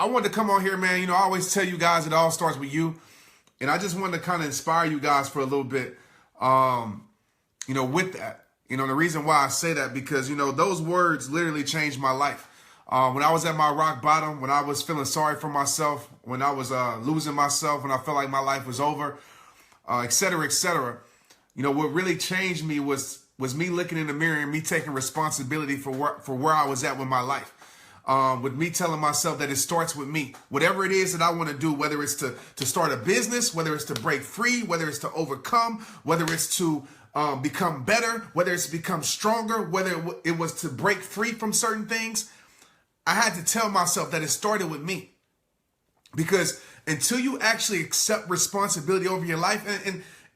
I wanted to come on here, man. I always tell you guys it all starts with you. And I just wanted to kind of inspire you guys for a little bit, with that. The reason why I say that, because, those words literally changed my life. When I was at my rock bottom, when I was feeling sorry for myself, when I was losing myself, when I felt like my life was over, et cetera, et cetera. What really changed me was me looking in the mirror and me taking responsibility for where I was at with my life. With me telling myself that it starts with me. Whatever it is that I want to do, whether it's to start a business, whether it's to break free, whether it's to overcome, whether it's to become better, whether it's to become stronger, whether it was to break free from certain things, I had to tell myself that it started with me. Because until you actually accept responsibility over your life,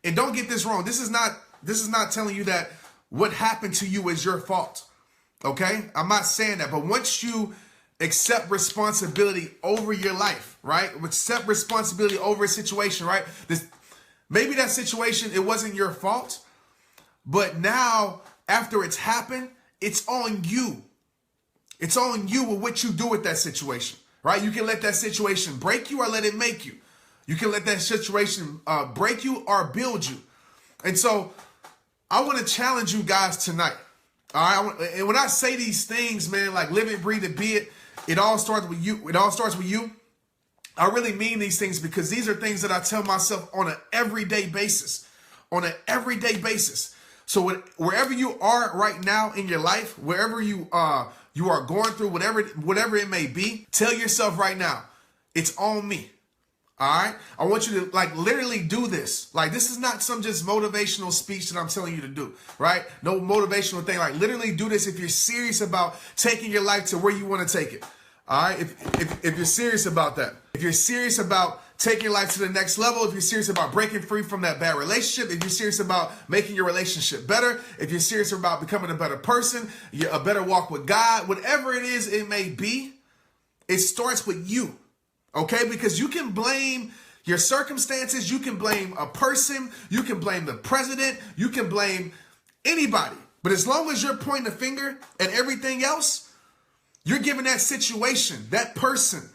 and don't get this wrong, this is not telling you that what happened to you is your fault. Okay? I'm not saying that, but once you accept responsibility over your life, right? Accept responsibility over a situation, right? Maybe that situation, it wasn't your fault, but now after it's happened, it's on you. It's on you with what you do with that situation, right? You can let that situation break you or let it make you. You can let that situation break you or build you. And so I want to challenge you guys tonight. All right. And when I say these things, man, like live it, breathe it, be it, it all starts with you. It all starts with you. I really mean these things because these are things that I tell myself on an everyday basis. On an everyday basis. So wherever you are right now in your life, wherever you are going through, whatever it may be, tell yourself right now, it's on me. All right. I want you to literally do this. This is not some just motivational speech that I'm telling you to do, right? No motivational thing. Literally do this if you're serious about taking your life to where you want to take it. All right. If you're serious about that, if you're serious about taking your life to the next level, if you're serious about breaking free from that bad relationship, if you're serious about making your relationship better, if you're serious about becoming a better person, a better walk with God, whatever it is it may be, it starts with you. Okay, because you can blame your circumstances, you can blame a person, you can blame the president, you can blame anybody. But as long as you're pointing the finger at everything else, you're giving that situation, that person,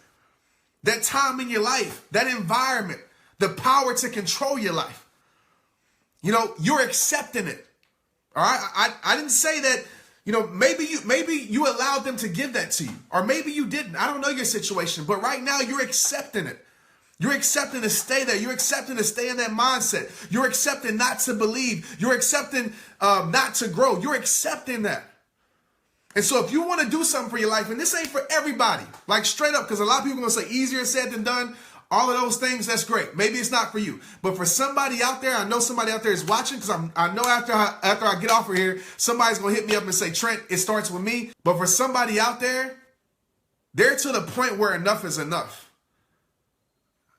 that time in your life, that environment, the power to control your life. You're accepting it. All right, I didn't say that. Maybe you allowed them to give that to you, or maybe you didn't. I don't know your situation, but right now you're accepting it. You're accepting to stay there. You're accepting to stay in that mindset. You're accepting not to believe. You're accepting not to grow. You're accepting that. And so if you want to do something for your life, and this ain't for everybody, straight up, because a lot of people are going to say easier said than done. All of those things, that's great. Maybe it's not for you. But for somebody out there, I know somebody out there is watching, because I know after I get off of here, somebody's going to hit me up and say, Trent, it starts with me. But for somebody out there, they're to the point where enough is enough.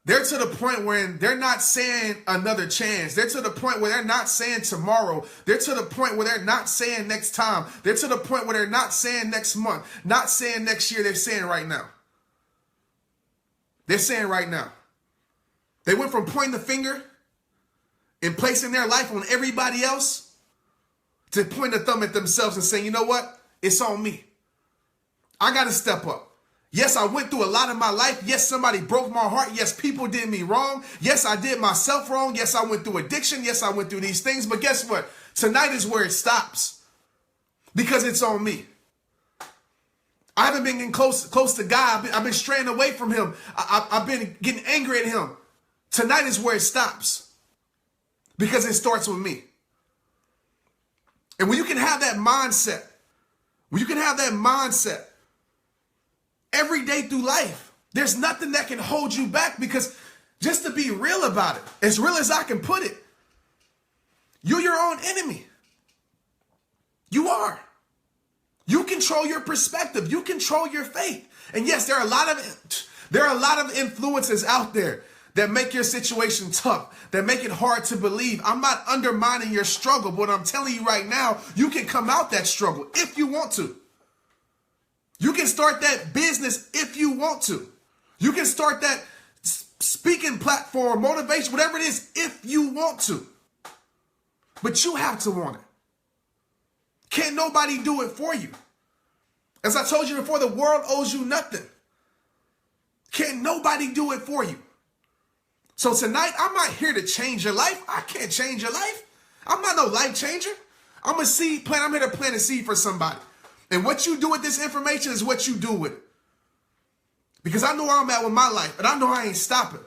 They're to the point where they're not saying another chance. They're to the point where they're not saying tomorrow. They're to the point where they're not saying next time. They're to the point where they're not saying next month, not saying next year. They're saying right now. They're saying right now. They went from pointing the finger and placing their life on everybody else to pointing the thumb at themselves and saying, you know what? It's on me. I got to step up. Yes, I went through a lot in my life. Yes, somebody broke my heart. Yes, people did me wrong. Yes, I did myself wrong. Yes, I went through addiction. Yes, I went through these things. But guess what? Tonight is where it stops because it's on me. I haven't been getting close to God. I've been straying away from him. I've been getting angry at him. Tonight is where it stops because it starts with me. And when you can have that mindset, every day through life, there's nothing that can hold you back, because just to be real about it, as real as I can put it, you're your own enemy. You are. You control your perspective. You control your faith. And yes, there are a lot of influences out there that make your situation tough, that make it hard to believe. I'm not undermining your struggle, but I'm telling you right now, you can come out that struggle if you want to. You can start that business if you want to. You can start that speaking platform, motivation, whatever it is, if you want to. But you have to want it. Can't nobody do it for you. As I told you before, the world owes you nothing. Can't nobody do it for you. So tonight, I'm not here to change your life. I can't change your life. I'm not no life changer. I'm a seed plant. I'm here to plant a seed for somebody. And what you do with this information is what you do with it. Because I know where I'm at with my life, and I know I ain't stopping.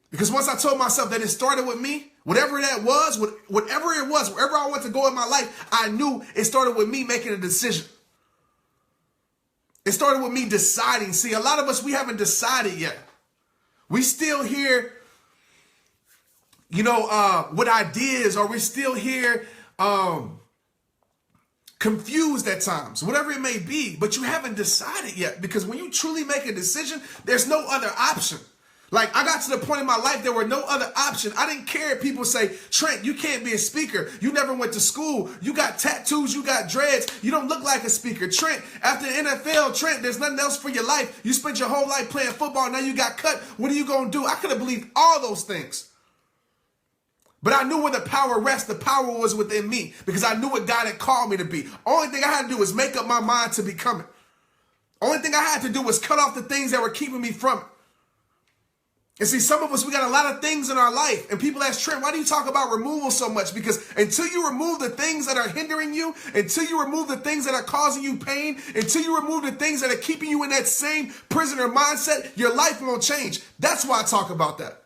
Because once I told myself that it started with me, whatever that was, whatever it was, wherever I want to go in my life, I knew it started with me making a decision. It started with me deciding. See, a lot of us, we haven't decided yet. We still here, with ideas, or we're still here confused at times, whatever it may be, but you haven't decided yet. Because when you truly make a decision, there's no other option. Like, I got to the point in my life, there were no other option. I didn't care if people say, Trent, you can't be a speaker. You never went to school. You got tattoos. You got dreads. You don't look like a speaker. Trent, after the NFL, Trent, there's nothing else for your life. You spent your whole life playing football. Now you got cut. What are you going to do? I could have believed all those things. But I knew where the power rests. The power was within me because I knew what God had called me to be. Only thing I had to do was make up my mind to become it. Only thing I had to do was cut off the things that were keeping me from it. And see, some of us, we got a lot of things in our life. And people ask, Trent, why do you talk about removal so much? Because until you remove the things that are hindering you, until you remove the things that are causing you pain, until you remove the things that are keeping you in that same prisoner mindset, your life won't change. That's why I talk about that.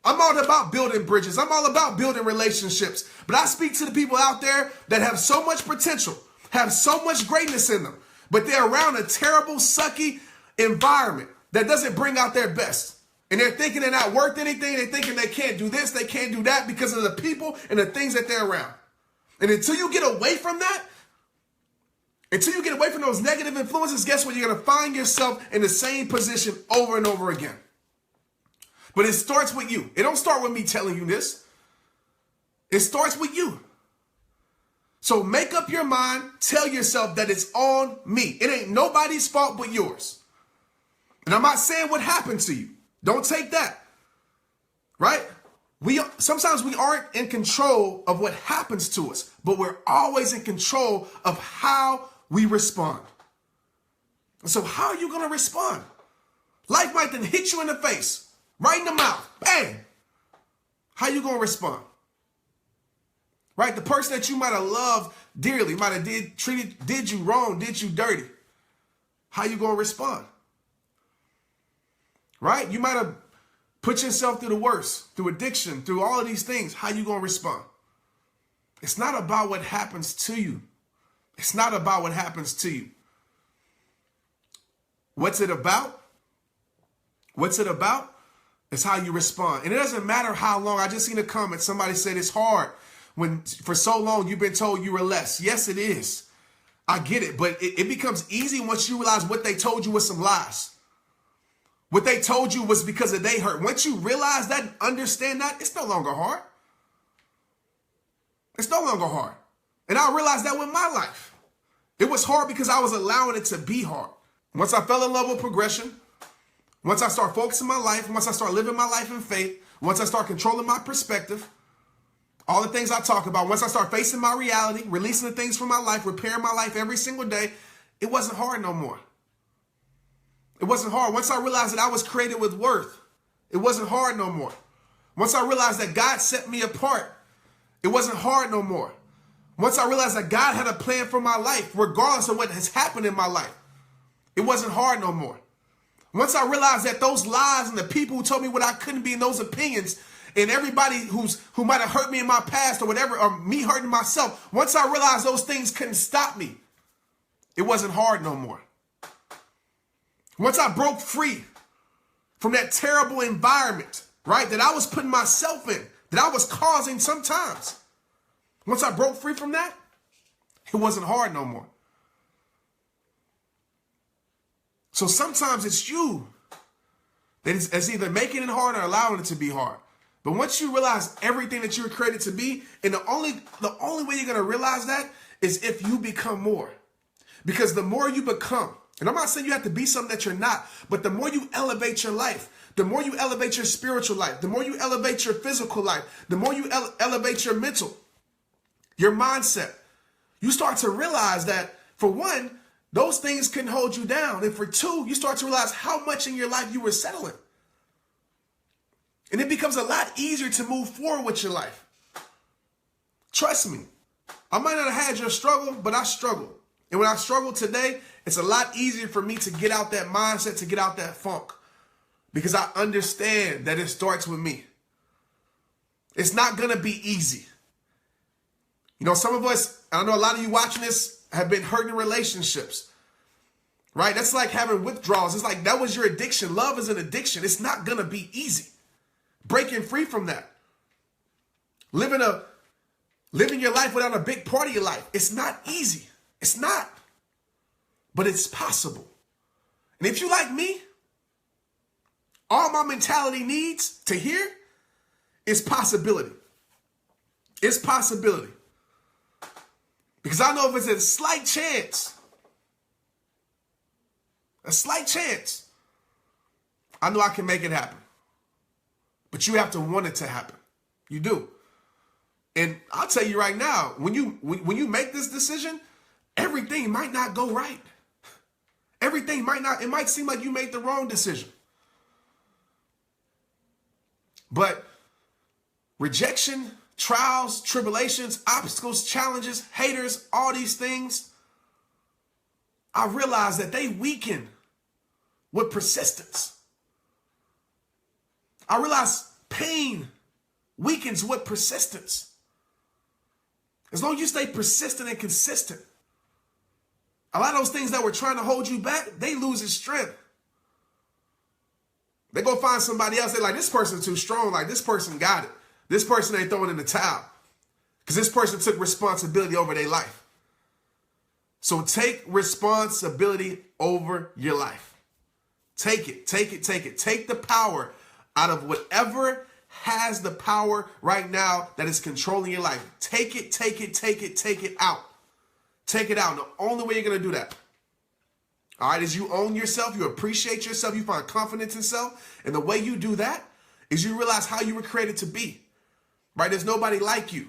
I'm all about building bridges. I'm all about building relationships. But I speak to the people out there that have so much potential, have so much greatness in them, but they're around a terrible, sucky environment that doesn't bring out their best. And they're thinking they're not worth anything. They're thinking they can't do this, they can't do that because of the people and the things that they're around. And until you get away from that, until you get away from those negative influences, guess what? You're going to find yourself in the same position over and over again. But it starts with you. It don't start with me telling you this. It starts with you. So make up your mind. Tell yourself that it's on me. It ain't nobody's fault but yours. And I'm not saying what happened to you. Don't take that, right? Sometimes we aren't in control of what happens to us, but we're always in control of how we respond. So how are you going to respond? Life might then hit you in the face, right in the mouth, bang. How you going to respond? Right? The person that you might have loved dearly, might have did you wrong, did you dirty. How you going to respond? Right? You might have put yourself through the worst, through addiction, through all of these things. How you going to respond? It's not about what happens to you. It's not about what happens to you. What's it about? What's it about? It's how you respond. And it doesn't matter how long. I just seen a comment. Somebody said it's hard when for so long you've been told you were less. Yes, it is. I get it. But it becomes easy once you realize what they told you was some lies. What they told you was because they hurt. Once you realize that, understand that, it's no longer hard. It's no longer hard. And I realized that with my life. It was hard because I was allowing it to be hard. Once I fell in love with progression, once I start focusing my life, once I start living my life in faith, once I start controlling my perspective, all the things I talk about, once I start facing my reality, releasing the things from my life, repairing my life every single day, it wasn't hard no more. It wasn't hard. Once I realized that I was created with worth, it wasn't hard no more. Once I realized that God set me apart, it wasn't hard no more. Once I realized that God had a plan for my life, regardless of what has happened in my life, it wasn't hard no more. Once I realized that those lies and the people who told me what I couldn't be and those opinions and everybody who might have hurt me in my past or whatever, or me hurting myself, once I realized those things couldn't stop me, it wasn't hard no more. Once I broke free from that terrible environment, right, that I was putting myself in, that I was causing sometimes. Once I broke free from that, it wasn't hard no more. So sometimes it's you that is either making it hard or allowing it to be hard. But once you realize everything that you were created to be, and the only way you're going to realize that is if you become more. Because the more you become, and I'm not saying you have to be something that you're not, but the more you elevate your life, the more you elevate your spiritual life, the more you elevate your physical life, the more you elevate your mental, your mindset, you start to realize that, for one, those things couldn't hold you down. And for two, you start to realize how much in your life you were settling. And it becomes a lot easier to move forward with your life. Trust me, I might not have had your struggle, but I struggled. And when I struggle today, it's a lot easier for me to get out that mindset, to get out that funk. Because I understand that it starts with me. It's not going to be easy. You know, some of us, I know a lot of you watching this have been hurt in relationships, right? That's like having withdrawals. It's like that was your addiction. Love is an addiction. It's not going to be easy. Breaking free from that. Living your life without a big part of your life. It's not easy. It's not. But it's possible. And if you like me, all my mentality needs to hear is possibility. It's possibility. Because I know if it's a slight chance, I know I can make it happen. But you have to want it to happen. You do. And I'll tell you right now, when you make this decision, everything might not go right. Everything might not, it might seem like you made the wrong decision. But rejection, trials, tribulations, obstacles, challenges, haters, all these things, I realize that they weaken with persistence. I realize pain weakens with persistence. As long as you stay persistent and consistent, a lot of those things that were trying to hold you back, they lose its strength. They go find somebody else. They're like, this person's too strong. Like, this person got it. This person ain't throwing in the towel. Because this person took responsibility over their life. So take responsibility over your life. Take it. Take the power out of whatever has the power right now that is controlling your life. Take it out. Take it out. And the only way you're going to do that, all right, is you own yourself, you appreciate yourself, you find confidence in self. And the way you do that is you realize how you were created to be, right? There's nobody like you.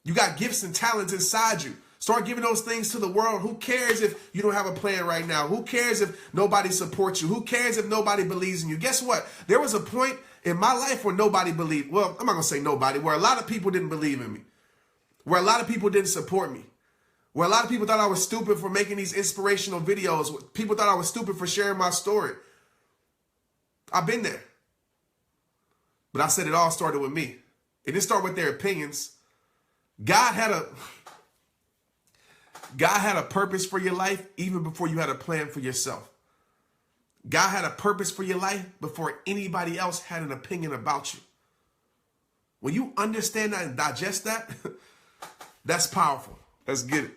You got gifts and talents inside you. Start giving those things to the world. Who cares if you don't have a plan right now? Who cares if nobody supports you? Who cares if nobody believes in you? Guess what? There was a point in my life where nobody believed. Well, I'm not going to say nobody, where a lot of people didn't believe in me, where a lot of people didn't support me, where a lot of people thought I was stupid for making these inspirational videos. People thought I was stupid for sharing my story. I've been there. But I said it all started with me. It didn't start with their opinions. God had a purpose for your life even before you had a plan for yourself. God had a purpose for your life before anybody else had an opinion about you. When you understand that and digest that, that's powerful. Let's get it.